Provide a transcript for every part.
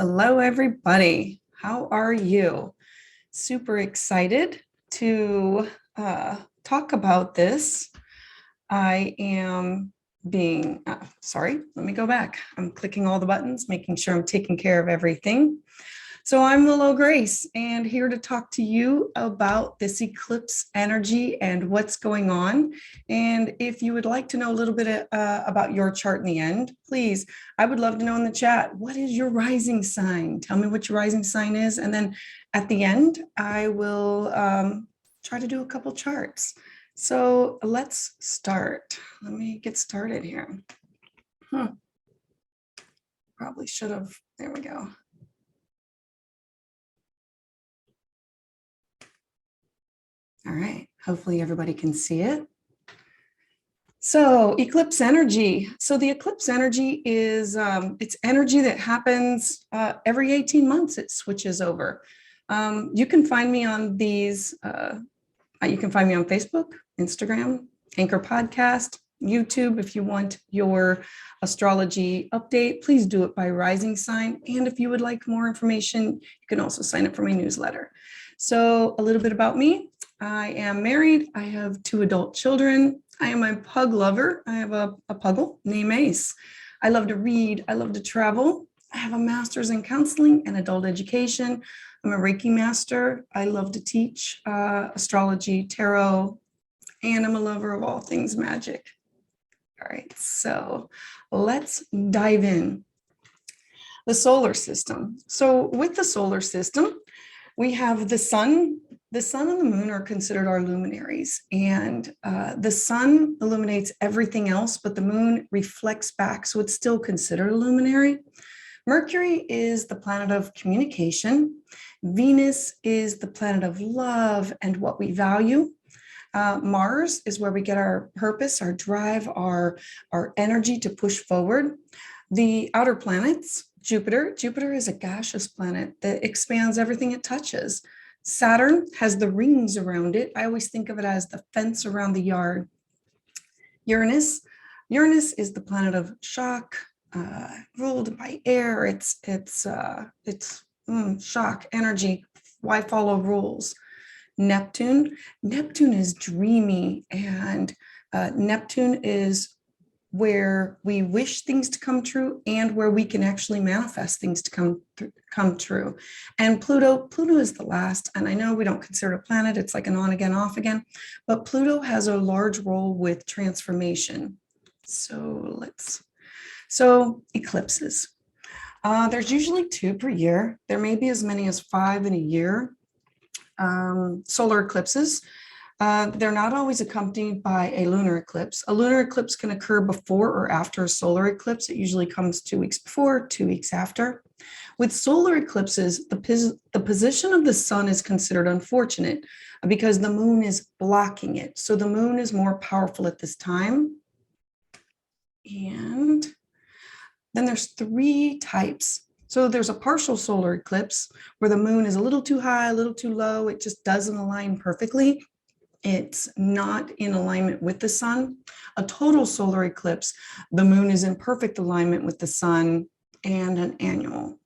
Hello, everybody. How are you? Super excited to talk about this. I am being, sorry, let me go back. I'm clicking all the buttons, making sure I'm taking care of everything. So I'm Willow Grace and here to talk to you about this eclipse energy and what's going on. And if you would like to know a little bit about your chart in the end, please, I would love to know in the chat, what is your rising sign? Tell me what your rising sign is. And then at the end, I will try to do a couple charts. So let's start. Let me get started here. Probably should have, there we go. All right, hopefully everybody can see it. So eclipse energy. So the eclipse energy is, it's energy that happens every 18 months, it switches over. You can find me on these, you can find me on Facebook, Instagram, Anchor Podcast, YouTube. If you want your astrology update, please do it by rising sign. And if you would like more information, you can also sign up for my newsletter. So a little bit about me. I am married. I have 2 adult children. I am a pug lover. I have a puggle named Ace. I love to read. I love to travel. I have a master's in counseling and adult education. I'm a Reiki master. I love to teach astrology, tarot, and I'm a lover of all things magic. All right, so let's dive in. The solar system. So with the solar system, we have the sun. The sun and the moon are considered our luminaries, and the sun illuminates everything else, but the moon reflects back, so it's still considered a luminary. Mercury is the planet of communication. Venus is the planet of love and what we value. Mars is where we get our purpose, our drive, our energy to push forward. The outer planets, Jupiter is a gaseous planet that expands everything it touches. Saturn has the rings around it. I always think of it as the fence around the yard. Uranus is the planet of shock, ruled by air. It's shock, energy. Why follow rules? Neptune is dreamy, and Neptune is where we wish things to come true and where we can actually manifest things to come true. And Pluto is the last, and I know we don't consider it a planet, it's like an on again, off again, but Pluto has a large role with transformation. So eclipses. There's usually 2 per year. There may be as many as 5 in a year. Solar eclipses. They're not always accompanied by a lunar eclipse. A lunar eclipse can occur before or after a solar eclipse. It usually comes 2 weeks before, 2 weeks after. With solar eclipses, the position of the sun is considered unfortunate because the moon is blocking it. So the moon is more powerful at this time. And then there's 3 types. So there's a partial solar eclipse where the moon is a little too high, a little too low. It just doesn't align perfectly. It's not in alignment with the sun. A total solar eclipse, the moon is in perfect alignment with the sun, and an annual.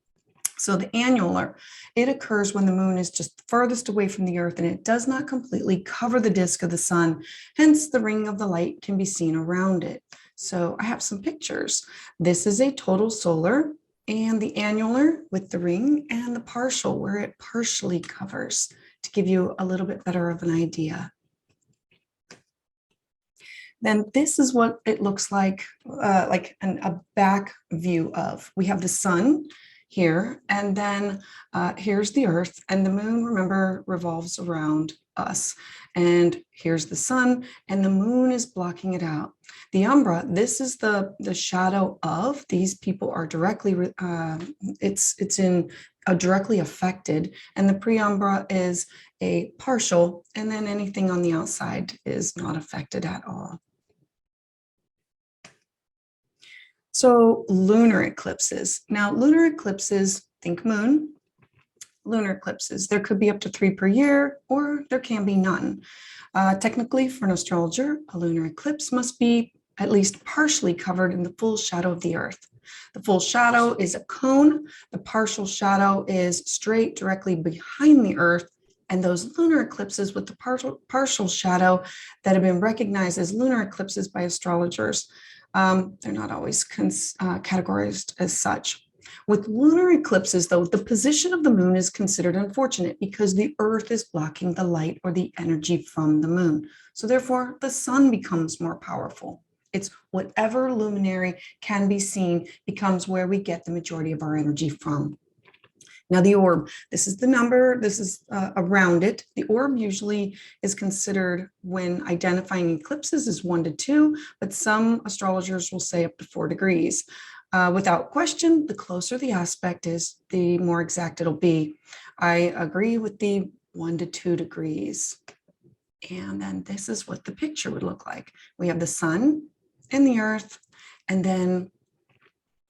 So the annular, it occurs when the moon is just furthest away from the earth and it does not completely cover the disk of the sun. Hence the ring of the light can be seen around it. So I have some pictures. This is a total solar, and the annular with the ring, and the partial where it partially covers, to give you a little bit better of an idea. Then this is what it looks like a back view of. We have the sun here, and then here's the earth, and the moon, remember, revolves around us. And here's the sun, and the moon is blocking it out. The umbra, this is the shadow of. These people are directly, it's in directly affected, and the preumbra is a partial, and then anything on the outside is not affected at all. So lunar eclipses. Now, lunar eclipses, think moon. Lunar eclipses, there could be up to 3 per year, or there can be none. Technically, for an astrologer, a lunar eclipse must be at least partially covered in the full shadow of the earth. The full shadow is a cone. The partial shadow is straight directly behind the Earth. And those lunar eclipses with the partial shadow that have been recognized as lunar eclipses by astrologers, they're not always categorized as such. With lunar eclipses, though, the position of the moon is considered unfortunate because the Earth is blocking the light or the energy from the moon. So therefore, the sun becomes more powerful. It's whatever luminary can be seen becomes where we get the majority of our energy from. Now the orb, this is the number, this is around it. The orb usually is considered when identifying eclipses is 1 to 2, but some astrologers will say up to 4 degrees. Without question, the closer the aspect is, the more exact it'll be. I agree with the 1 to 2 degrees. And then this is what the picture would look like. We have the sun and the Earth, and then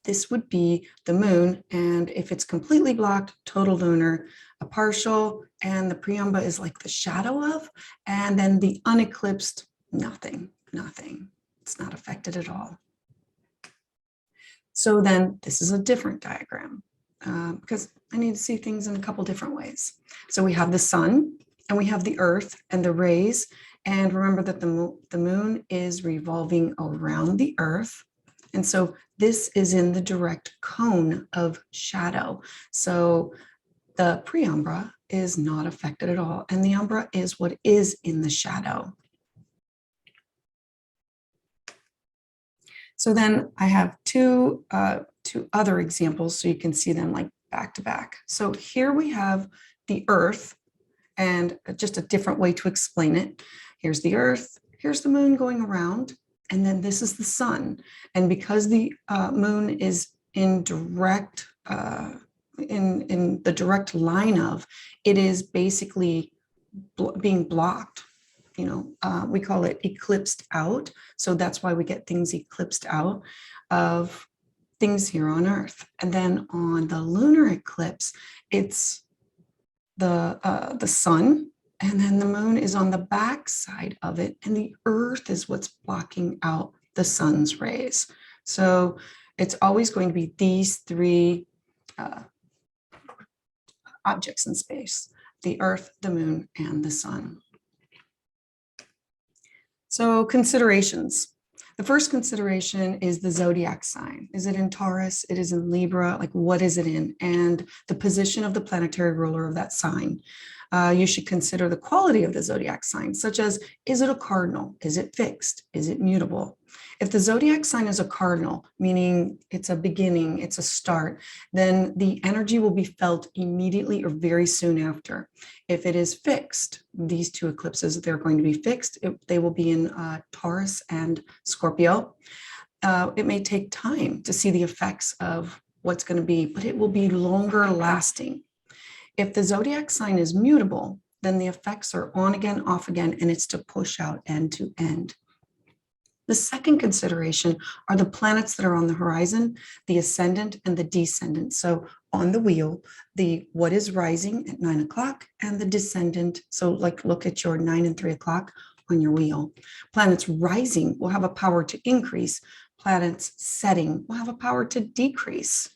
this would be the moon, and if it's completely blocked, total lunar, a partial, and the preumbra is like the shadow of, and then the uneclipsed, nothing. It's not affected at all. So then this is a different diagram because I need to see things in a couple different ways. So we have the sun, and we have the Earth and the rays, and remember that the moon is revolving around the Earth. And so this is in the direct cone of shadow. So the preumbra is not affected at all. And the umbra is what is in the shadow. So then I have two other examples so you can see them like back to back. So here we have the Earth, and just a different way to explain it. Here's the Earth, here's the moon going around, and then this is the sun. And because the moon is in direct, in the direct line of, it is basically being blocked. You know, we call it eclipsed out. So that's why we get things eclipsed out of things here on Earth. And then on the lunar eclipse, it's the sun, and then the moon is on the back side of it, and the Earth is what's blocking out the sun's rays. So it's always going to be these three objects in space: the Earth, the moon, and the sun. So considerations. The first consideration is the zodiac sign. Is it in Taurus? It is in Libra. Like, what is it in? And the position of the planetary ruler of that sign. You should consider the quality of the zodiac sign, such as, is it a cardinal? Is it fixed? Is it mutable? If the zodiac sign is a cardinal, meaning it's a beginning, it's a start, then the energy will be felt immediately or very soon after. If it is fixed, these two eclipses, they're going to be fixed. They will be in Taurus and Scorpio. It may take time to see the effects of what's going to be, but it will be longer lasting. If the zodiac sign is mutable, then the effects are on again, off again, and it's to push out end to end. The second consideration are the planets that are on the horizon, the ascendant and the descendant. So on the wheel, the what is rising at 9 o'clock and the descendant. So like look at your 9 and 3 o'clock on your wheel. Planets rising will have a power to increase. Planets setting will have a power to decrease.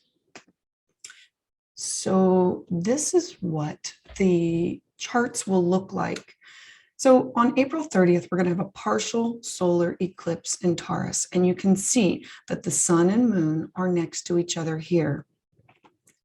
So this is what the charts will look like. So on April 30th, we're going to have a partial solar eclipse in Taurus, and you can see that the sun and moon are next to each other here.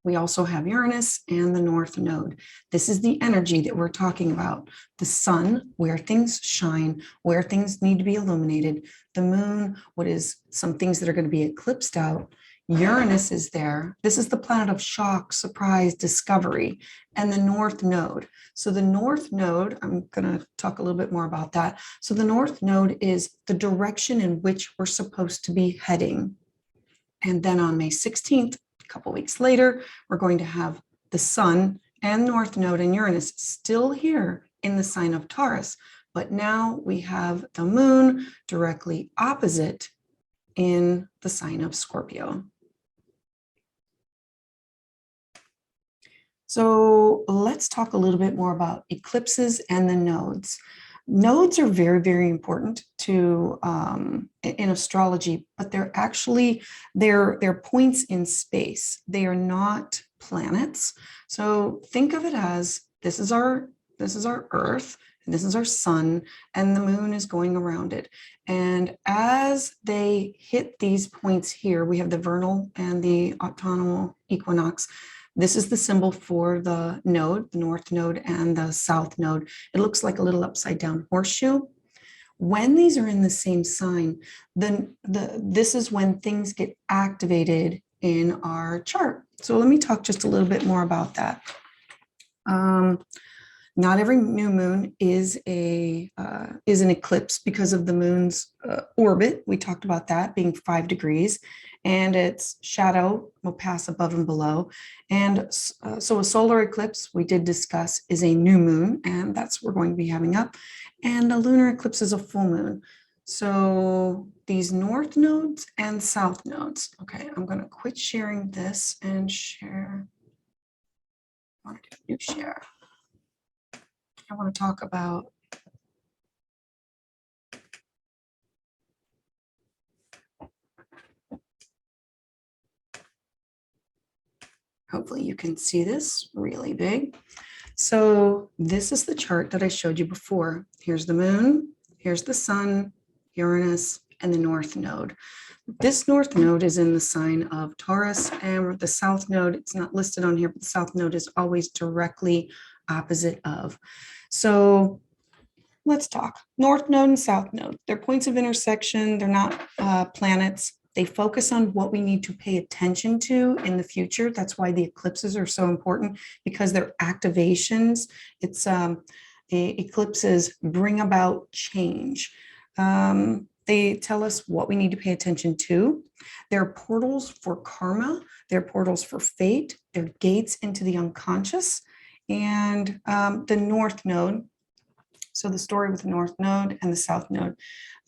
We also have Uranus and the North Node. This is the energy that we're talking about. The sun, where things shine, where things need to be illuminated. The moon, what is some things that are going to be eclipsed out. Uranus is there. This is the planet of shock, surprise, discovery, and the North Node. So the North Node, I'm going to talk a little bit more about that. So the North Node is the direction in which we're supposed to be heading. And then on May 16th, a couple weeks later, we're going to have the sun and North Node and Uranus still here in the sign of Taurus. But now we have the moon directly opposite in the sign of Scorpio. So let's talk a little bit more about eclipses and the nodes. Nodes are very, very important to in astrology, but they're points in space. They are not planets. So think of it as this is our Earth, and this is our sun, and the moon is going around it. And as they hit these points here, we have the vernal and the autumnal equinox. This is the symbol for the node, the north node and the south node. It looks like a little upside down horseshoe. When these are in the same sign, then this is when things get activated in our chart. So let me talk just a little bit more about that. Not every new moon is an eclipse because of the moon's orbit. We talked about that being 5 degrees, and its shadow will pass above and below. And so a solar eclipse, we did discuss, is a new moon, and that's what we're going to be having up. And a lunar eclipse is a full moon. So these north nodes and south nodes. Okay, I'm going to quit sharing this and share. I want to do a new share. I want to talk about hopefully you can see this really big. So this is the chart that I showed you before. Here's the moon, here's the sun, Uranus, and the north node. This north node is in the sign of Taurus, and the south node, it's not listed on here, but the south node is always directly opposite of. So let's talk. North node and south node. They're points of intersection. They're not planets. They focus on what we need to pay attention to in the future. That's why the eclipses are so important, because they're activations. It's the eclipses bring about change. They tell us what we need to pay attention to. They're portals for karma. They're portals for fate. They're gates into the unconscious. And the north node. So the story with the north node and the south node.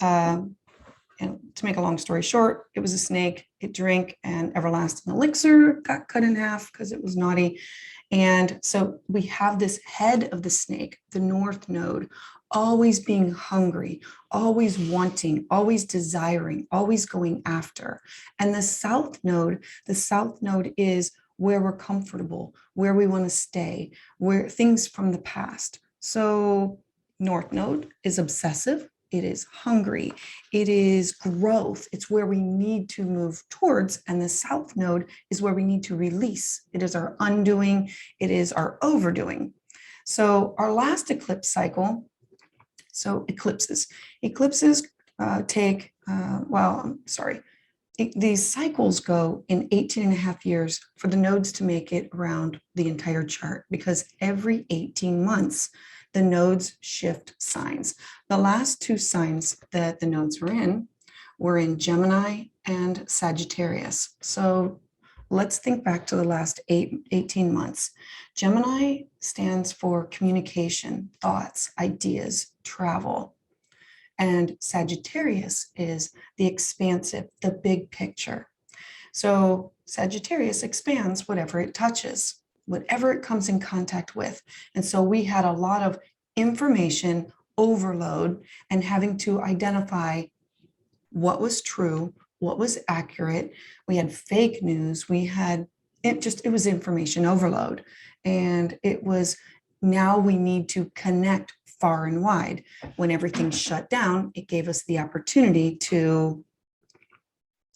And to make a long story short, it was a snake, it drank an everlasting elixir, got cut in half because it was naughty. And so we have this head of the snake, the north node, always being hungry, always wanting, always desiring, always going after. And the south node is where we're comfortable, where we want to stay, where things from the past. So north node is obsessive. It is hungry. It is growth. It's where we need to move towards. And the south node is where we need to release. It is our undoing. It is our overdoing. So our last eclipse cycle, so eclipses take, these cycles go in 18 and a half years for the nodes to make it around the entire chart, because every 18 months, the nodes shift signs. The last 2 signs that the nodes were in Gemini and Sagittarius. So let's think back to the last 18 months. Gemini stands for communication, thoughts, ideas, travel. And Sagittarius is the expansive, the big picture. So Sagittarius expands whatever it touches, whatever it comes in contact with. And so we had a lot of information overload and having to identify what was true, what was accurate. We had fake news. It was information overload. And now we need to connect far and wide. When everything shut down, it gave us the opportunity to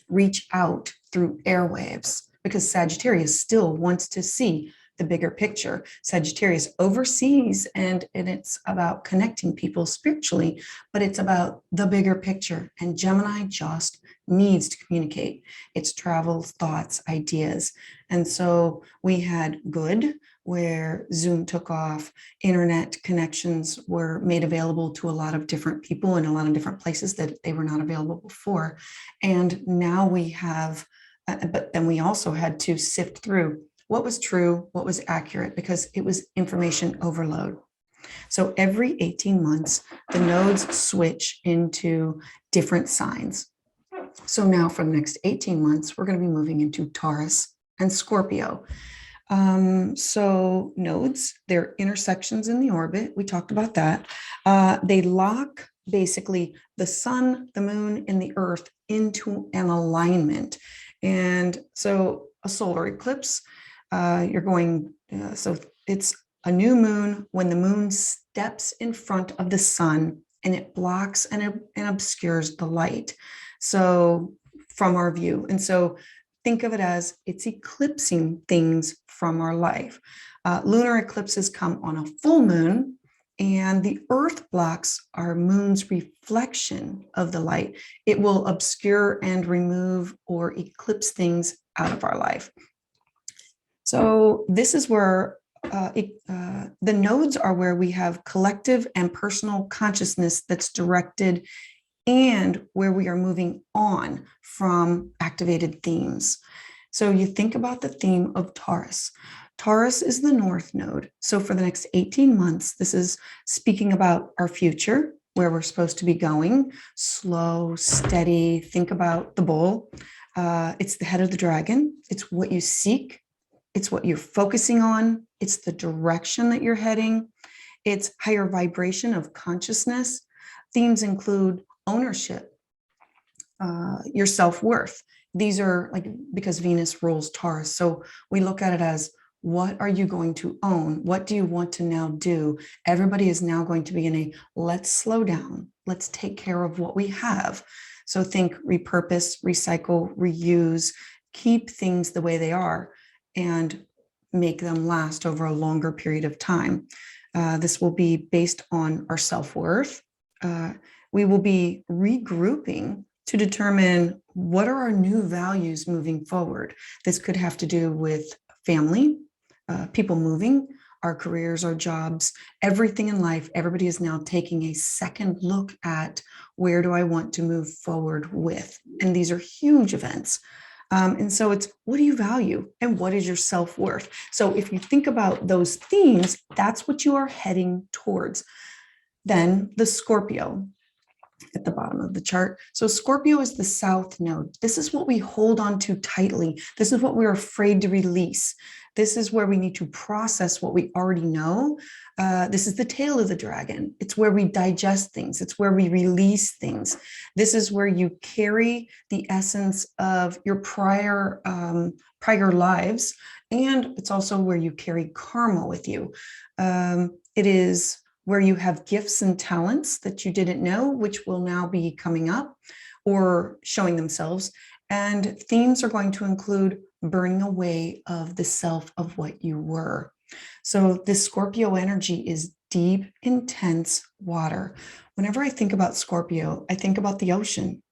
reach out through airwaves, because Sagittarius still wants to see the bigger picture. Sagittarius oversees, and it's about connecting people spiritually, but it's about the bigger picture. And Gemini just needs to communicate. It's travel, thoughts, ideas. And so we had good, where Zoom took off, internet connections were made available to a lot of different people in a lot of different places that they were not available before. And now we have, but then we also had to sift through what was true, what was accurate, because it was information overload. So every 18 months, the nodes switch into different signs. So now for the next 18 months, we're going to be moving into Taurus and Scorpio. So nodes, they're intersections in the orbit. We talked about that. They lock basically the sun, the moon, and the earth into an alignment. And so a solar eclipse, so it's a new moon when the moon steps in front of the sun and it blocks and obscures the light. So from our view. And so think of it as it's eclipsing things from our life. Lunar eclipses come on a full moon, and the earth blocks our moon's reflection of the light. It will obscure and remove or eclipse things out of our life. So this is where the nodes are where we have collective and personal consciousness that's directed and where we are moving on from activated themes. So you think about the theme of Taurus. Taurus is the north node. So for the next 18 months, this is speaking about our future, where we're supposed to be going, slow, steady. Think about the bull. It's the head of the dragon. It's what you seek. It's what you're focusing on. It's the direction that you're heading. It's higher vibration of consciousness. Themes include ownership, your self-worth. These are like, because Venus rules Taurus. So we look at it as, what are you going to own? What do you want to now do? Everybody is now going to be in a, let's slow down. Let's take care of what we have. So think repurpose, recycle, reuse, keep things the way they are and make them last over a longer period of time. This will be based on our self-worth. We will be regrouping to determine what are our new values moving forward. This could have to do with family, people moving, our careers, our jobs, everything in life. Everybody is now taking a second look at where do I want to move forward with? And these are huge events. And so it's, what do you value and what is your self-worth? So if you think about those themes, that's what you are heading towards. Then the Scorpio at the bottom of the chart. So Scorpio is the south node. This is what we hold on to tightly. This is what we're afraid to release. This is where we need to process what we already know. This is the tail of the dragon. It's where we digest things. It's where we release things. This is where you carry the essence of your prior lives. And it's also where you carry karma with you. It is where you have gifts and talents that you didn't know, which will now be coming up or showing themselves. And themes are going to include burning away of the self of what you were. So this Scorpio energy is deep, intense water. Whenever I think about Scorpio, I think about the ocean,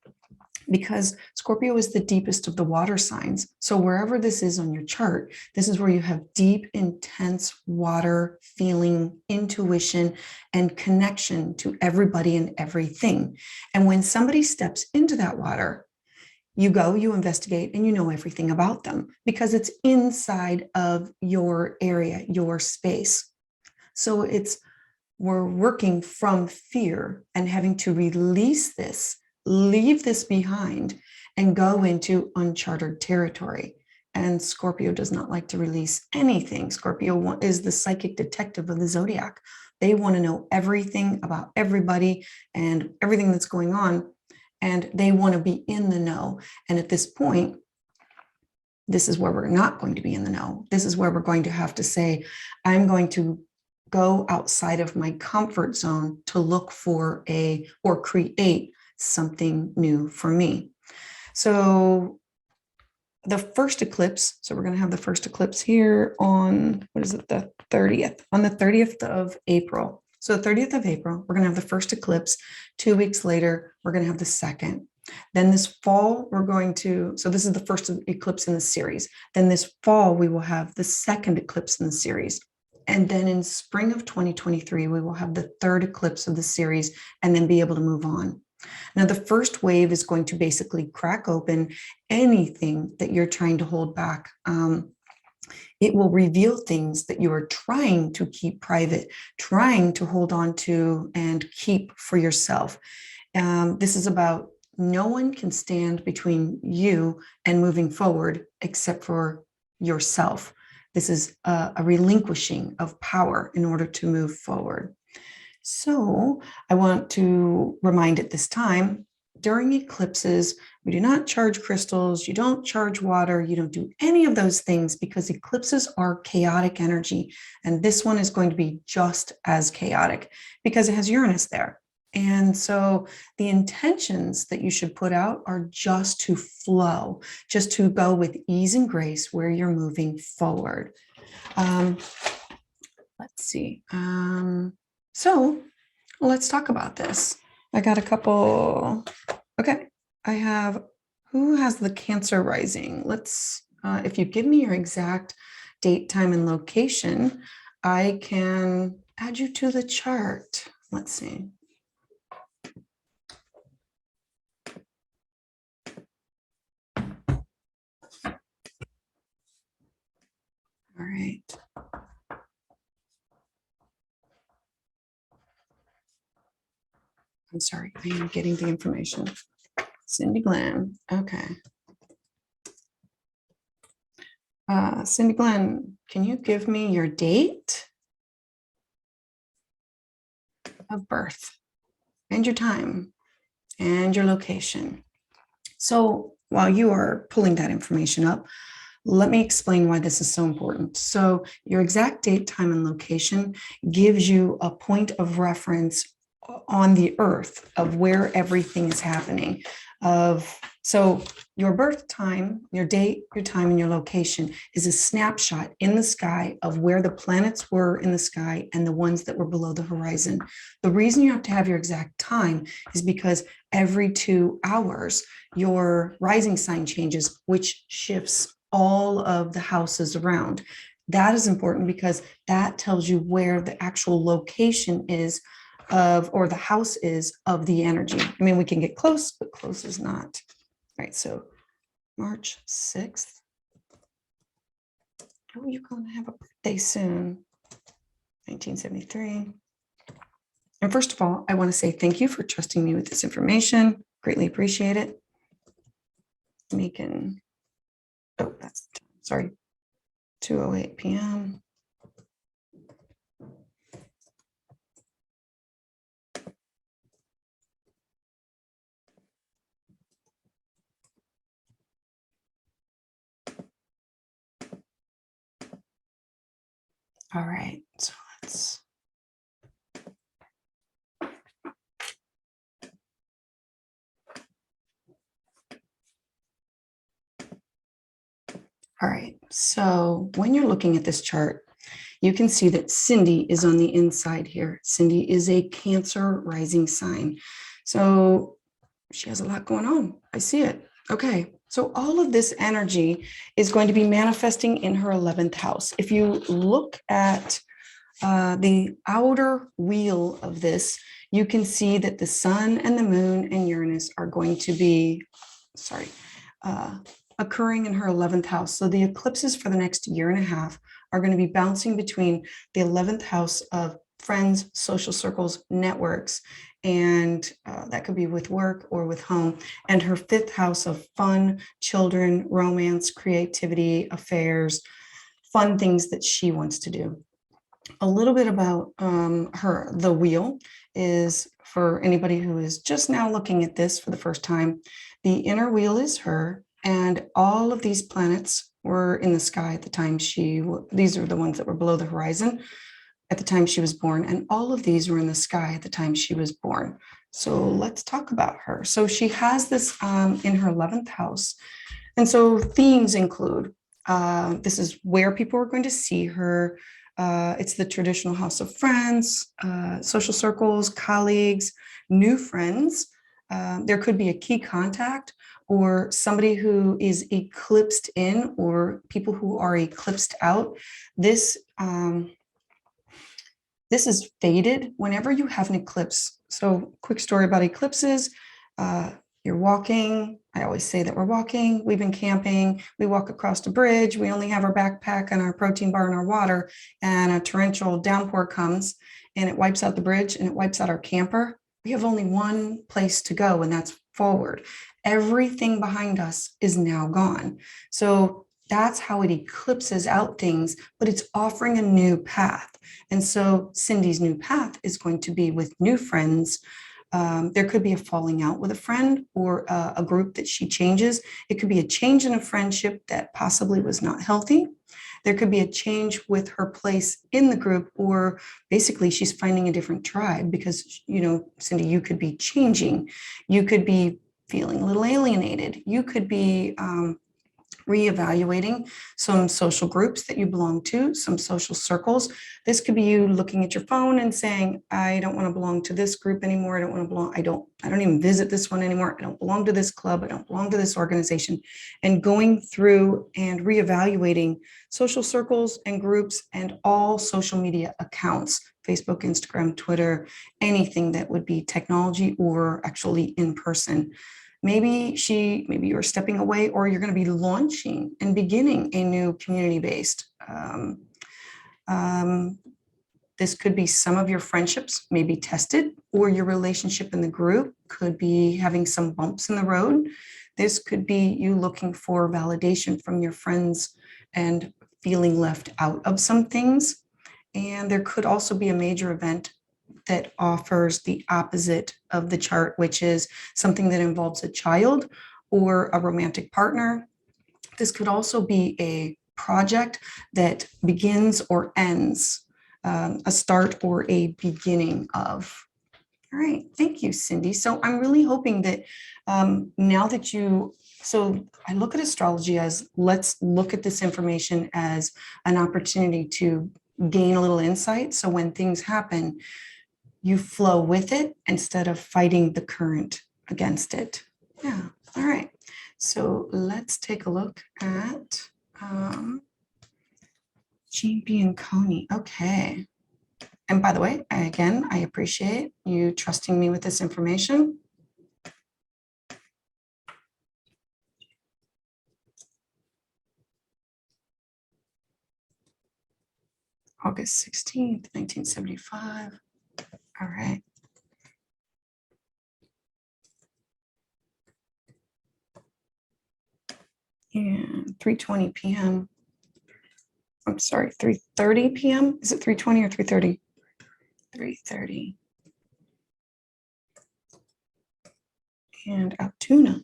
because Scorpio is the deepest of the water signs. So wherever this is on your chart, this is where you have deep, intense water feeling, intuition, and connection to everybody and everything. And when somebody steps into that water, you go, you investigate, and you know everything about them because it's inside of your area, your space. So we're working from fear and having to release this, leave this behind, and go into uncharted territory. And Scorpio does not like to release anything. Scorpio is the psychic detective of the zodiac. They want to know everything about everybody and everything that's going on. And they want to be in the know. And at this point, this is where we're not going to be in the know. This is where we're going to have to say, I'm going to go outside of my comfort zone to look for or create something new for me. So the first eclipse, so we're going to have the first eclipse here on, the 30th, on the 30th of April. So the 30th of April, we're going to have the first eclipse. 2 weeks later, we're going to have the second. Then this fall, so this is the first eclipse in the series. Then this fall, we will have the second eclipse in the series. And then in spring of 2023, we will have the third eclipse of the series and then be able to move on. Now, the first wave is going to basically crack open anything that you're trying to hold back. It will reveal things that you are trying to keep private, trying to hold on to and keep for yourself. This is about no one can stand between you and moving forward except for yourself. This is a relinquishing of power in order to move forward. So I want to remind at this time, during eclipses, we do not charge crystals, you don't charge water, you don't do any of those things because eclipses are chaotic energy. And this one is going to be just as chaotic because it has Uranus there. And so the intentions that you should put out are just to flow, just to go with ease and grace where you're moving forward. Let's see. So let's talk about this. I got a couple. Okay. I have, who has the Cancer rising? Let's, if you give me your exact date, time, and location, I can add you to the chart. Let's see. All right. I'm sorry, I am getting the information. Cindy Glenn, okay. Cindy Glenn, can you give me your date of birth and your time and your location? So while you are pulling that information up, let me explain why this is so important. So your exact date, time, and location gives you a point of reference on the earth of where everything is happening. So your birth time, your date, your time, and your location is a snapshot in the sky of where the planets were in the sky and the ones that were below the horizon. The reason you have to have your exact time is because every 2 hours, your rising sign changes, which shifts all of the houses around. That is important because that tells you where the actual location is of, or the house is of the energy. I mean, we can get close, but close is not. All right, so March 6th. Oh, you're going to have a birthday soon. 1973. And first of all, I want to say thank you for trusting me with this information. Greatly appreciate it. Making, oh, that's, sorry, 2:08 p.m. All right, so let's. All right, so when you're looking at this chart, you can see that Cindy is on the inside here. Cindy is a Cancer rising sign. So she has a lot going on. I see it. Okay, so all of this energy is going to be manifesting in her 11th house. If you look at the outer wheel of this, you can see that the sun and the moon and Uranus are going to be, occurring in her 11th house. So the eclipses for the next year and a half are going to be bouncing between the 11th house of friends, social circles, networks, and that could be with work or with home, and her 5th house of fun, children, romance, creativity, affairs, fun things that she wants to do. A little bit about her. The wheel is, for anybody who is just now looking at this for the first time, the inner wheel is her, and all of these planets were in the sky at the time these are the ones that were below the horizon at the time she was born, and all of these were in the sky at the time she was born. So let's talk about her. So she has this in her 11th house. And so themes include, this is where people are going to see her. It's the traditional house of friends, social circles, colleagues, new friends. There could be a key contact or somebody who is eclipsed in, or people who are eclipsed out. This is faded whenever you have an eclipse. So quick story about eclipses. You're walking. I always say that we're walking. We've been camping. We walk across a bridge. We only have our backpack and our protein bar and our water, and a torrential downpour comes and it wipes out the bridge and it wipes out our camper. We have only one place to go, and that's forward. Everything behind us is now gone. So That's how it eclipses out things, but it's offering a new path. And so Cindy's new path is going to be with new friends. There could be a falling out with a friend or a group that she changes. It could be a change in a friendship that possibly was not healthy. There could be a change with her place in the group, or basically she's finding a different tribe because, Cindy, you could be changing. You could be feeling a little alienated. You could be reevaluating some social groups that you belong to, some social circles. This could be you looking at your phone and saying, I don't want to belong to this group anymore. I don't want to belong. I don't even visit this one anymore. I don't belong to this club. I don't belong to this organization. And going through and reevaluating social circles and groups and all social media accounts, Facebook, Instagram, Twitter, anything that would be technology or actually in person. Maybe you're stepping away, or you're going to be launching and beginning a new community-based. This could be some of your friendships may be tested, or your relationship in the group could be having some bumps in the road. This could be you looking for validation from your friends and feeling left out of some things. And there could also be a major event that offers the opposite of the chart, which is something that involves a child or a romantic partner. This could also be a project that begins or ends, a start or a beginning of. All right, thank you, Cindy. So I'm really hoping that now that so I look at astrology as, let's look at this information as an opportunity to gain a little insight. So when things happen, you flow with it instead of fighting the current against it. Yeah, all right. So let's take a look at Champion Coney. Okay. And by the way, again, I appreciate you trusting me with this information. August 16th, 1975. All right. And 3:20 p.m. I'm sorry, 3:30 p.m. Is it 3:20 or 3:30? 3:30. And Altoona.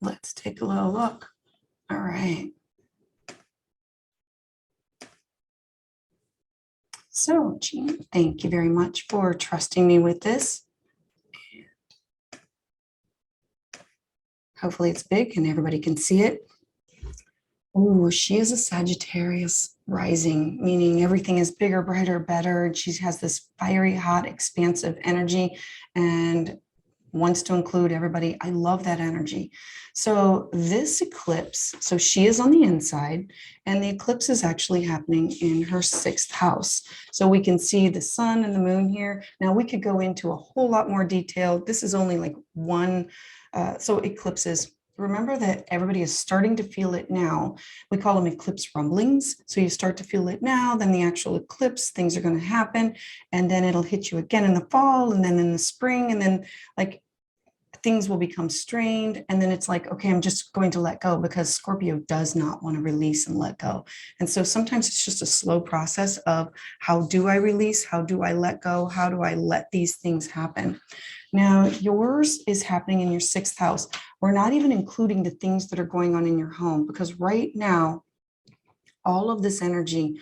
Let's take a little look. All right. So, Jean, thank you very much for trusting me with this. Hopefully it's big and everybody can see it. Oh, she is a Sagittarius rising, meaning everything is bigger, brighter, better. And she has this fiery, hot, expansive energy and wants to include everybody. I love that energy. So this eclipse, so she is on the inside, and the eclipse is actually happening in her 6th house. So we can see the sun and the moon here. Now we could go into a whole lot more detail. This is only like one. So eclipses, remember that everybody is starting to feel it now. We call them eclipse rumblings. So you start to feel it now, then the actual eclipse, things are going to happen, and then it'll hit you again in the fall, and then in the spring, and then like things will become strained. And then it's like, okay, I'm just going to let go, because Scorpio does not want to release and let go. And so sometimes it's just a slow process of, how do I release? How do I let go? How do I let these things happen? Now, yours is happening in your 6th house. We're not even including the things that are going on in your home, because right now, all of this energy,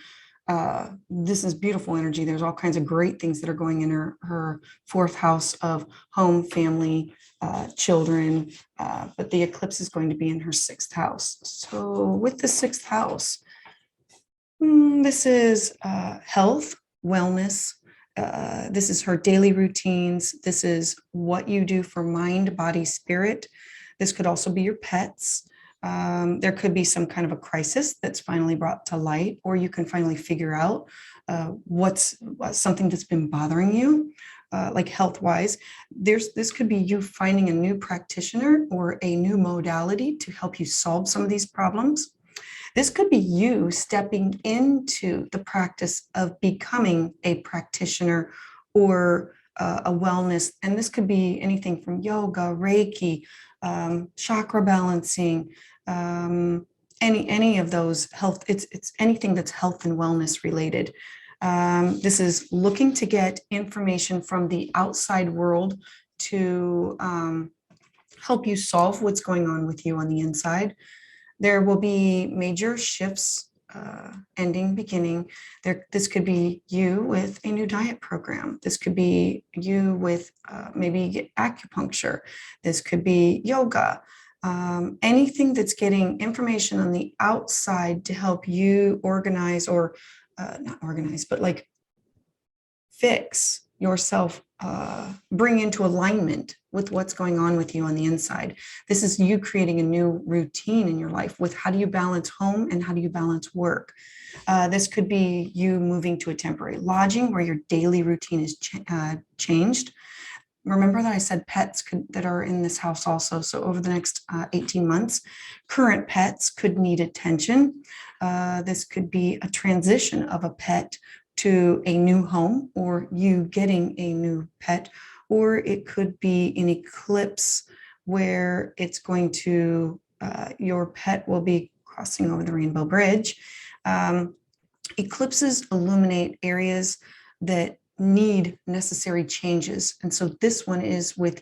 this is beautiful energy. There's all kinds of great things that are going in her 4th house of home, family, children, but the eclipse is going to be in her 6th house. So with the 6th house, this is health, wellness. This is her daily routines. This is what you do for mind, body, spirit. This could also be your pets. There could be some kind of a crisis that's finally brought to light, or you can finally figure out what's something that's been bothering you, like health-wise. This could be you finding a new practitioner or a new modality to help you solve some of these problems. This could be you stepping into the practice of becoming a practitioner or a wellness. And this could be anything from yoga, Reiki, chakra balancing, any of those health. It's anything that's health and wellness related. This is looking to get information from the outside world to help you solve what's going on with you on the inside. There will be major shifts, ending, beginning. This could be you with a new diet program. This could be you with maybe acupuncture. This could be yoga. Anything that's getting information on the outside to help you organize or not organize, but like fix yourself, bring into alignment with what's going on with you on the inside. This is you creating a new routine in your life with how do you balance home and how do you balance work. This could be you moving to a temporary lodging where your daily routine is changed. Remember that I said pets that are in this house also. So over the next 18 months, current pets could need attention. This could be a transition of a pet to a new home, or you getting a new pet, or it could be an eclipse where it's going to, your pet will be crossing over the rainbow bridge. Eclipses illuminate areas that need necessary changes. And so this one is with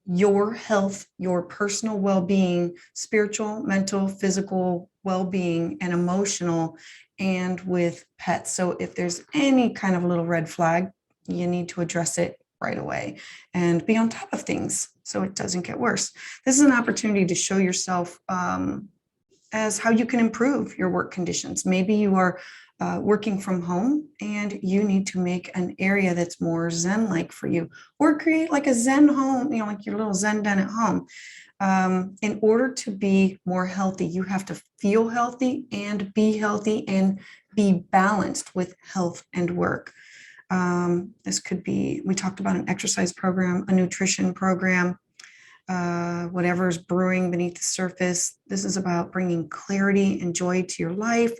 your health, your personal well-being, spiritual, mental, physical well-being, and emotional, and with pets. So if there's any kind of little red flag, you need to address it right away and be on top of things so it doesn't get worse. This is an opportunity to show yourself as how you can improve your work conditions. Maybe you are working from home and you need to make an area that's more Zen-like for you, or create like a Zen home, like your little Zen den at home. In order to be more healthy, you have to feel healthy and be balanced with health and work. This could be, we talked about an exercise program, a nutrition program, whatever is brewing beneath the surface. This is about bringing clarity and joy to your life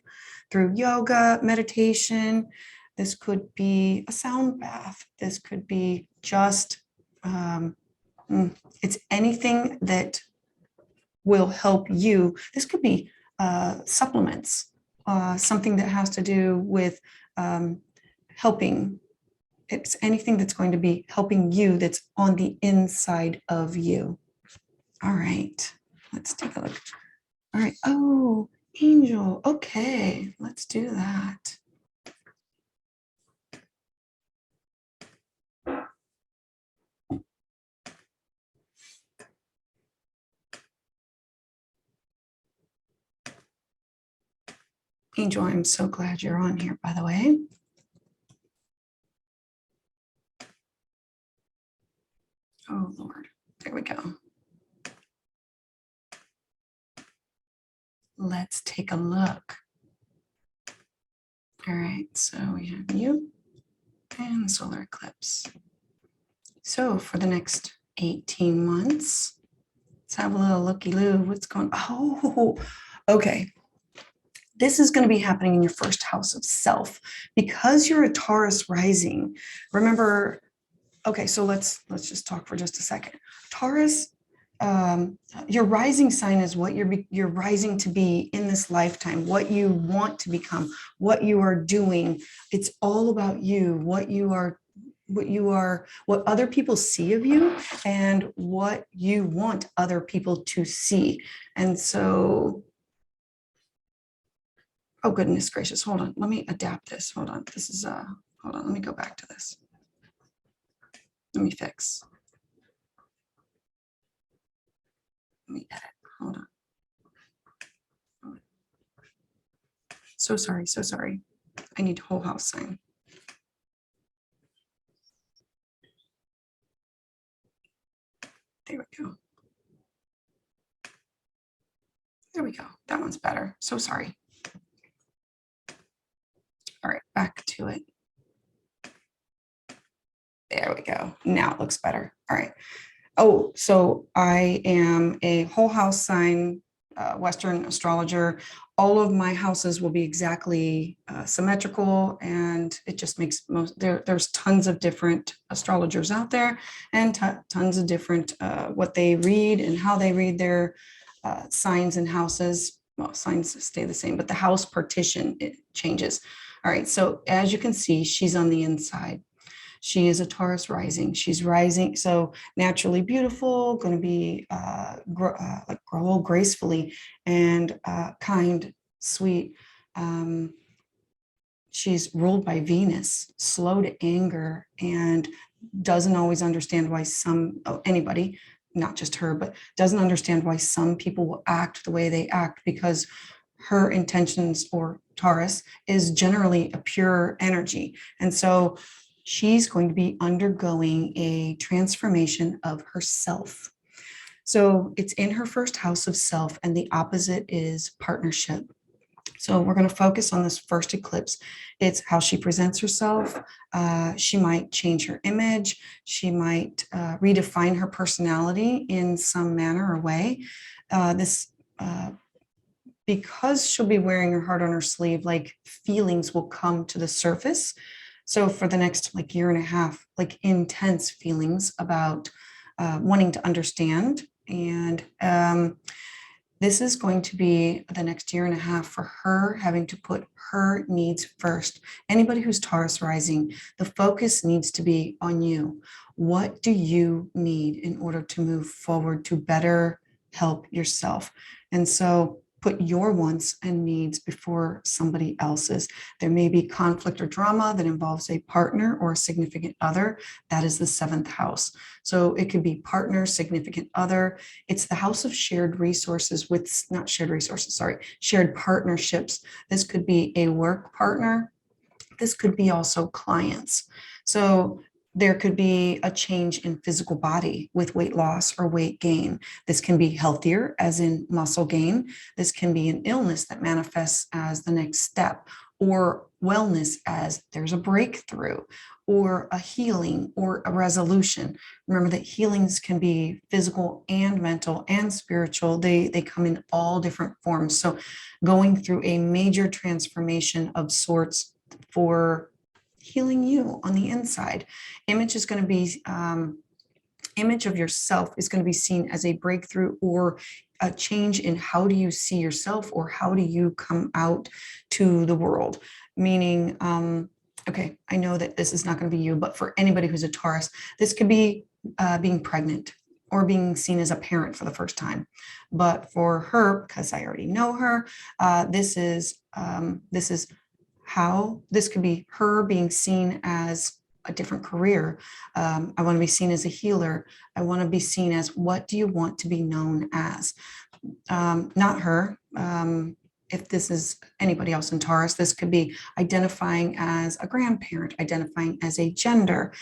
through yoga, meditation. This could be a sound bath. This could be just, it's anything that will help you. This could be supplements, something that has to do with helping. It's anything that's going to be helping you that's on the inside of you. All right, let's take a look. All right, oh, angel. Okay, let's do that. Angel, I'm so glad you're on here, by the way. Oh, Lord. There we go. Let's take a look. All right, so we have you and the solar eclipse. So for the next 18 months, let's have a little looky-loo. What's going on? Oh, okay. This is going to be happening in your first house of self. Because you're a Taurus rising, remember, okay, so let's just talk for just a second. Taurus, your rising sign is what you're rising to be in this lifetime, what you want to become, what you are doing. It's all about you, what other people see of you and what you want other people to see. And so, oh goodness gracious, hold on, let me adapt this. Hold on, this is hold on, let me go back to this. Let me fix. Let me edit. Hold on. So sorry, so sorry. I need whole house sign. There we go. There we go. That one's better. So sorry. All right, back to it. There we go. Now it looks better. All right. Oh, so I am a whole house sign Western astrologer, all of my houses will be exactly symmetrical, and it just makes there's tons of different astrologers out there, and tons of different what they read and how they read their signs and houses. Well, signs stay the same, but the house partition, it changes. All right, so as you can see, she's on the inside. She is a Taurus rising. She's rising, so naturally beautiful, going to be grow gracefully and kind, sweet. She's ruled by Venus, slow to anger, and doesn't always understand why anybody, not just her, but doesn't understand why some people will act the way they act, because her intentions, or Taurus, is generally a pure energy. And so she's going to be undergoing a transformation of herself. So it's in her first house of self, and the opposite is partnership. So we're going to focus on this first eclipse. It's how she presents herself. She might change her image. She might redefine her personality in some manner or way. Because she'll be wearing her heart on her sleeve, like feelings will come to the surface. So for the next like year and a half, like intense feelings about wanting to understand. And this is going to be the next year and a half for her having to put her needs first. Anybody who's Taurus rising, the focus needs to be on you. What do you need in order to move forward to better help yourself? And so put your wants and needs before somebody else's. There may be conflict or drama that involves a partner or a significant other. That is the seventh house. So it could be partner, significant other. It's the house of shared resources with, not shared resources, sorry, shared partnerships. This could be a work partner. This could be also clients. So there could be a change in physical body with weight loss or weight gain. This can be healthier, as in muscle gain. This can be an illness that manifests as the next step, or wellness as there's a breakthrough, or a healing, or a resolution. Remember that healings can be physical and mental and spiritual. They come in all different forms. So going through a major transformation of sorts for healing you on the inside. Image is going to be image of yourself is going to be seen as a breakthrough or a change in how do you see yourself, or how do you come out to the world. Meaning, okay, I know that this is not going to be you, but for anybody who's a Taurus, this could be being pregnant or being seen as a parent for the first time. But for her, because I already know her, this is how this could be her being seen as a different career. I want to be seen as a healer. I want to be seen as, what do you want to be known as? Not her. If this is anybody else in Taurus, this could be identifying as a grandparent, identifying as a gender.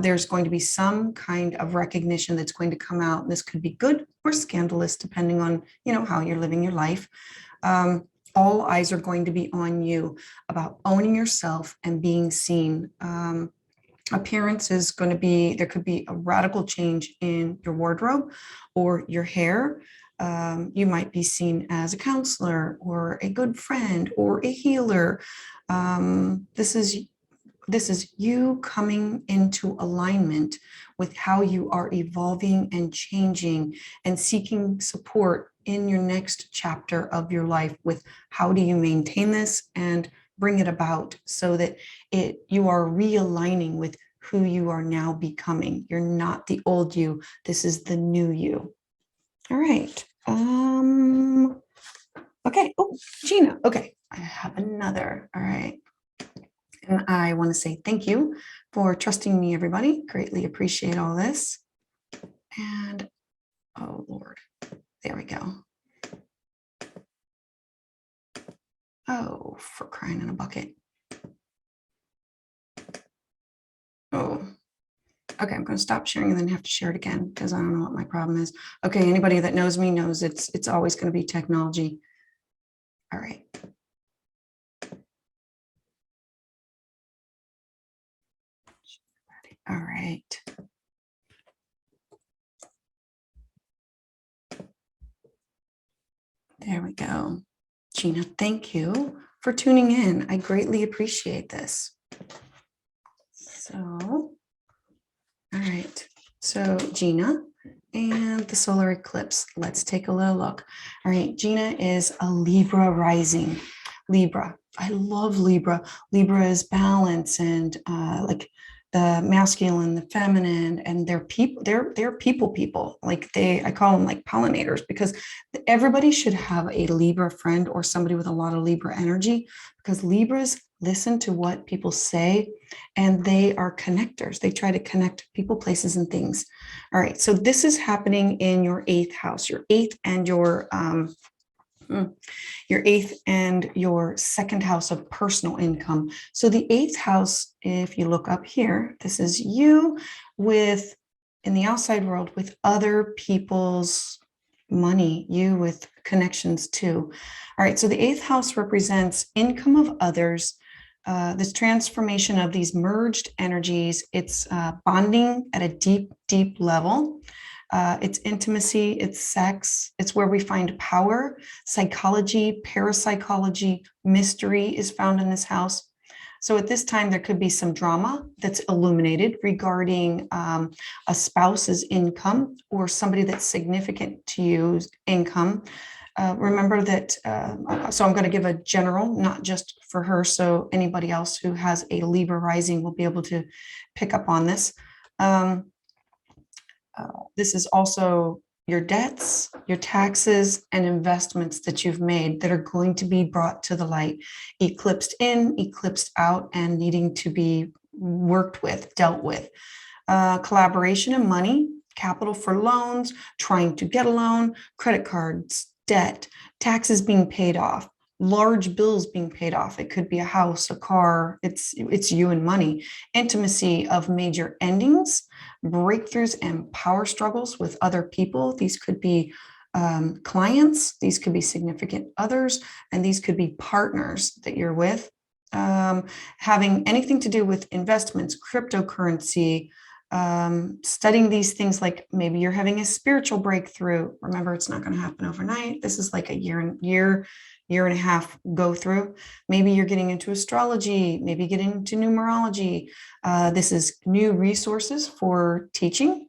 There's going to be some kind of recognition that's going to come out. This could be good or scandalous, depending on, how you're living your life. All eyes are going to be on you about owning yourself and being seen. Appearance is going to be, there could be a radical change in your wardrobe or your hair. You might be seen as a counselor or a good friend or a healer. This is you coming into alignment with how you are evolving and changing and seeking support in your next chapter of your life with how do you maintain this and bring it about so that you are realigning with who you are now becoming. You're not the old you. This is the new you. All right. Okay. Oh, Gina. Okay. I have another. All right. And I want to say thank you for trusting me, everybody. Greatly appreciate all this. And, oh, Lord, there we go. Oh, for crying in a bucket. Oh, okay. I'm going to stop sharing and then have to share it again because I don't know what my problem is. Okay. Anybody that knows me knows it's always going to be technology. All right. All right. There we go. Gina, thank you for tuning in. I greatly appreciate this. So, all right. So Gina and the solar eclipse. Let's take a little look. All right. Gina is a Libra rising. Libra. I love Libra. Libra is balance and like the masculine, the feminine, and they're people, they're people. Like I call them like pollinators, because everybody should have a Libra friend or somebody with a lot of Libra energy, because Libras listen to what people say and they are connectors. They try to connect people, places, and things. All right. So this is happening in your eighth house, your eighth and your second house of personal income. So the eighth house, if you look up here, this is you with, in the outside world, with other people's money, you with connections too. All right, so the eighth house represents income of others, this transformation of these merged energies. It's bonding at a deep, deep level. It's intimacy, it's sex, it's where we find power, psychology, parapsychology, mystery is found in this house. So at this time, there could be some drama that's illuminated regarding a spouse's income or somebody that's significant to you's income. Remember that, so I'm going to give a general, not just for her, so anybody else who has a Libra rising will be able to pick up on this. This is also your debts, your taxes, and investments that you've made that are going to be brought to the light, eclipsed in, eclipsed out, and needing to be worked with, dealt with. Collaboration and money, capital for loans, trying to get a loan, credit cards, debt, taxes being paid off, large bills being paid off. It could be a house, a car. It's you and money. Intimacy of major endings, breakthroughs, and power struggles with other people. These could be clients, these could be significant others, and these could be partners that you're with. Having anything to do with investments, cryptocurrency, studying these things, like maybe you're having a spiritual breakthrough. Remember, it's not going to happen overnight. This is like a year and a half go through. Maybe you're getting into astrology, maybe getting into numerology. This is new resources for teaching.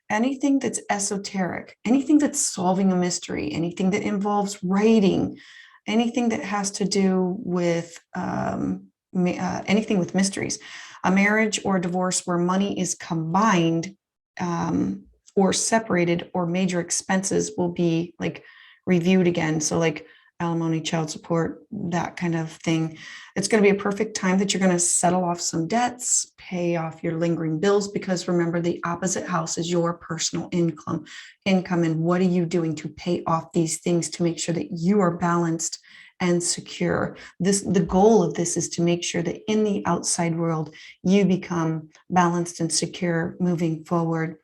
Anything that's esoteric, anything that's solving a mystery, anything that involves writing, anything that has to do with anything with mysteries. A marriage or a divorce where money is combined or separated, or major expenses will be like reviewed again. So like alimony, child support, that kind of thing. It's going to be a perfect time that you're going to settle off some debts, pay off your lingering bills, because remember, the opposite house is your personal income. And what are you doing to pay off these things to make sure that you are balanced and secure? The goal of this is to make sure that in the outside world, you become balanced and secure moving forward.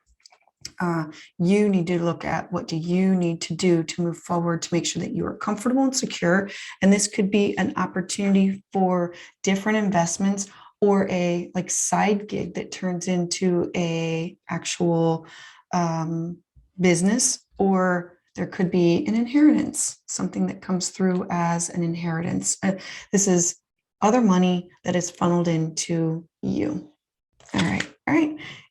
You need to look at what do you need to do to move forward to make sure that you are comfortable and secure. And this could be an opportunity for different investments, or a like side gig that turns into a actual business, or there could be an inheritance, something that comes through as an inheritance. This is other money that is funneled into you. All right.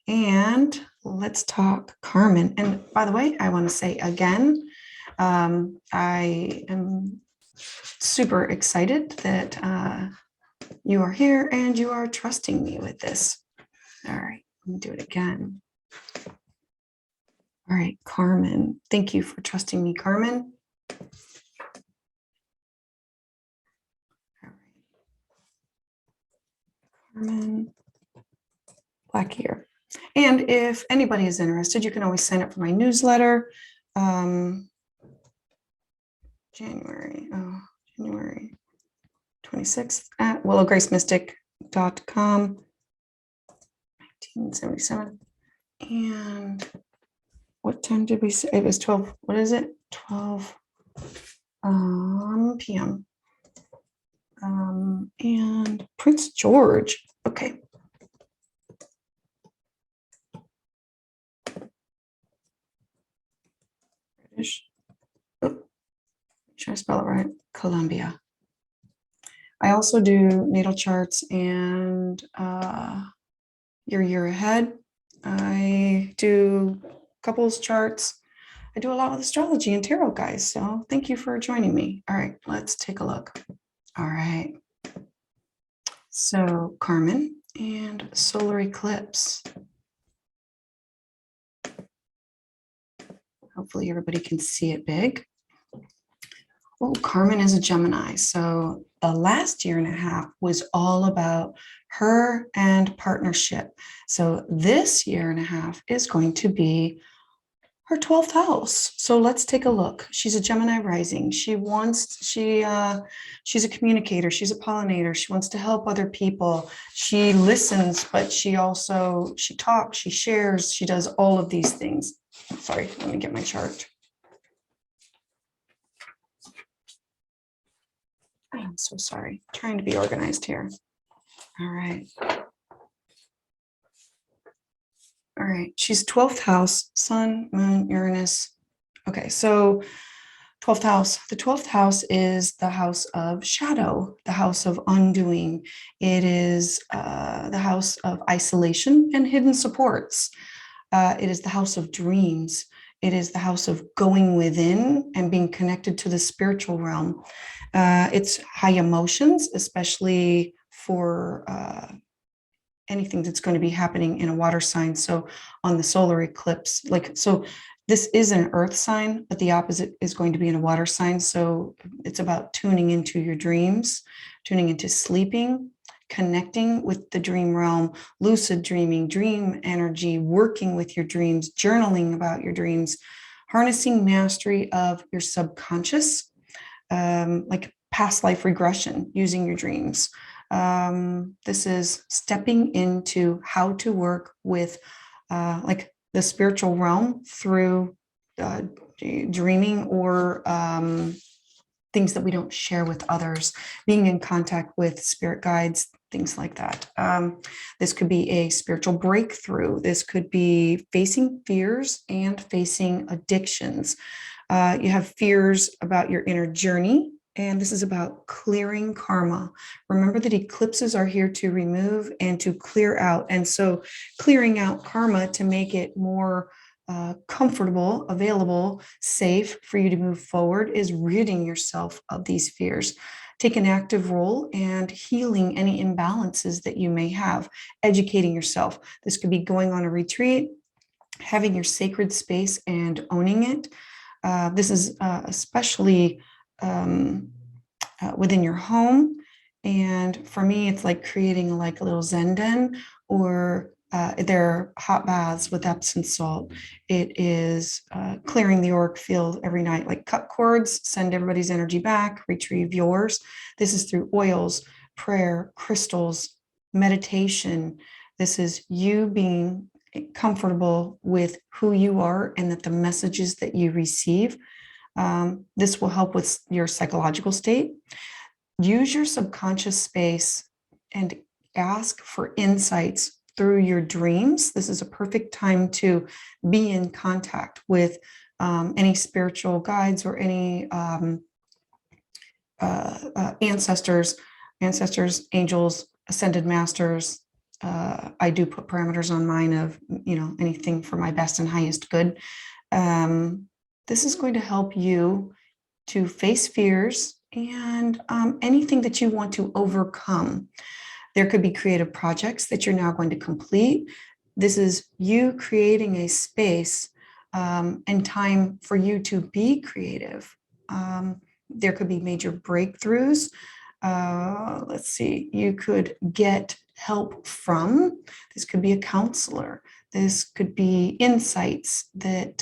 And let's talk Carmen. And by the way, I want to say again, I am super excited that you are here and you are trusting me with this. All right, let me do it again. All right, Carmen, thank you for trusting me, Carmen. All right. Carmen, Black here. And if anybody is interested, you can always sign up for my newsletter. January 26th at willowgracemystic.com, 1977. And what time did we say? It was 12. What is it? 12 p.m. And Prince George. Okay. British. Should I spell it right? Columbia. I also do natal charts and your year ahead. I do couples charts. I do a lot with astrology and tarot, guys. So thank you for joining me. All right, let's take a look. All right. So Carmen and solar eclipse. Hopefully everybody can see it big. Oh, Carmen is a Gemini. So the last year and a half was all about her and partnership. So this year and a half is going to be her 12th house. So let's take a look. She's a Gemini rising. She's a communicator. She's a pollinator. She wants to help other people. She listens, but she talks, she shares, she does all of these things. Sorry, let me get my chart. I am so sorry. Trying to be organized here. All right. All right. She's 12th house, Sun, Moon, Uranus. Okay, so 12th house. The 12th house is the house of shadow, the house of undoing. It is the house of isolation and hidden supports. It is the house of dreams. It is the house of going within and being connected to the spiritual realm. It's high emotions, especially for anything that's going to be happening in a water sign. So on the solar eclipse, so this is an earth sign, but the opposite is going to be in a water sign. So it's about tuning into your dreams, tuning into sleeping, connecting with the dream realm, lucid dreaming, dream energy, working with your dreams, journaling about your dreams, harnessing mastery of your subconscious, like past life regression using your dreams. This is stepping into how to work with like the spiritual realm through dreaming or things that we don't share with others, being in contact with spirit guides, things like that. This could be a spiritual breakthrough. This could be facing fears and facing addictions. You have fears about your inner journey, and this is about clearing karma. Remember that eclipses are here to remove and to clear out. And so clearing out karma to make it more comfortable, available, safe for you to move forward is ridding yourself of these fears. Take an active role and healing any imbalances that you may have, educating yourself. This could be going on a retreat, having your sacred space and owning it. This is especially within your home. And for me, it's like creating like a little Zen den, or there are hot baths with Epsom salt. It is clearing the auric field every night, like cut cords, send everybody's energy back, retrieve yours. This is through oils, prayer, crystals, meditation. This is you being comfortable with who you are and that the messages that you receive. This will help with your psychological state. Use your subconscious space and ask for insights through your dreams. This is a perfect time to be in contact with any spiritual guides or any ancestors, angels, ascended masters. I do put parameters on mine of, anything for my best and highest good. This is going to help you to face fears and anything that you want to overcome. There could be creative projects that you're now going to complete. This is you creating a space and time for you to be creative. There could be major breakthroughs. Let's see, you could get help from, this could be a counselor. This could be insights that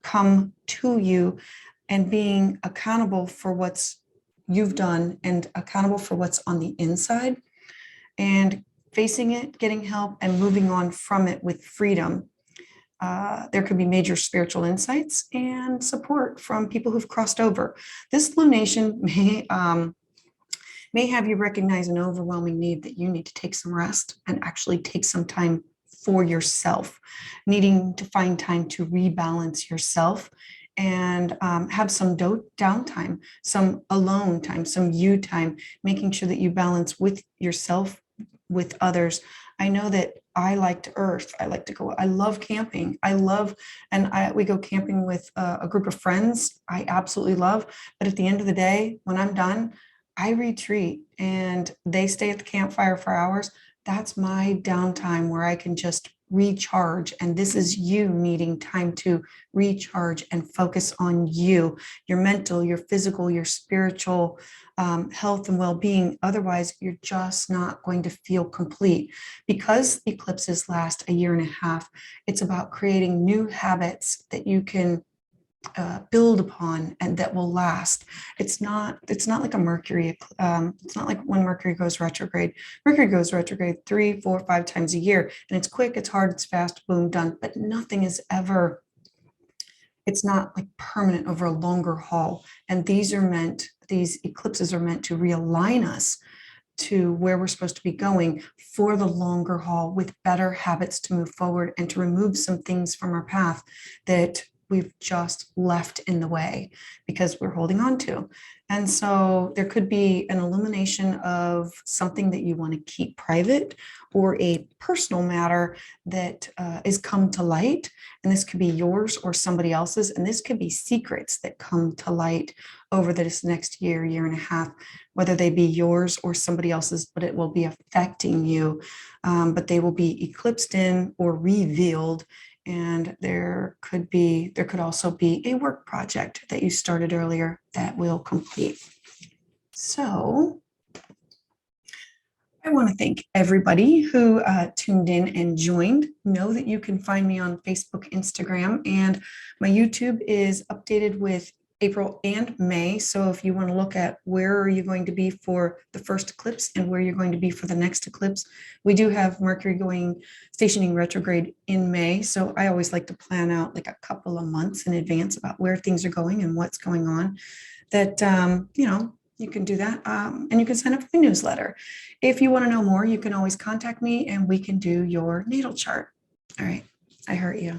come to you, and being accountable for what's you've done and accountable for what's on the inside, and facing it, getting help, and moving on from it with freedom. There could be major spiritual insights and support from people who've crossed over. This lunation may have you recognize an overwhelming need that you need to take some rest and actually take some time for yourself, needing to find time to rebalance yourself and have some downtime, some alone time, some you time, making sure that you balance with yourself, with others. I know that I like to earth. I like to go. I love camping. We go camping with a group of friends. I absolutely love. But at the end of the day, when I'm done, I retreat and they stay at the campfire for hours. That's my downtime where I can just recharge. And this is you needing time to recharge and focus on you, your mental, your physical, your spiritual health and well-being. Otherwise, you're just not going to feel complete. Because eclipses last a year and a half, it's about creating new habits that you can build upon and that will last. It's not like a Mercury. It's not like when Mercury goes retrograde. Mercury goes retrograde 3, 4, 5 times a year, and it's quick, it's hard, it's fast, boom, done. But nothing is ever. It's not like permanent over a longer haul. And these eclipses are meant to realign us to where we're supposed to be going for the longer haul, with better habits to move forward and to remove some things from our path that we've just left in the way because we're holding on to. And so there could be an illumination of something that you want to keep private, or a personal matter that is come to light. And this could be yours or somebody else's. And this could be secrets that come to light over this next year, year and a half, whether they be yours or somebody else's, but it will be affecting you. But they will be eclipsed in or revealed. And there could also be a work project that you started earlier that will complete. So I want to thank everybody who tuned in and joined. Know that you can find me on Facebook, Instagram, and my YouTube is updated with April and May. So if you want to look at where are you going to be for the first eclipse and where you're going to be for the next eclipse, we do have Mercury stationing retrograde in May. So I always like to plan out like a couple of months in advance about where things are going and what's going on. That, you can do that. And you can sign up for my newsletter. If you want to know more, you can always contact me and we can do your natal chart. All right. I hurt you.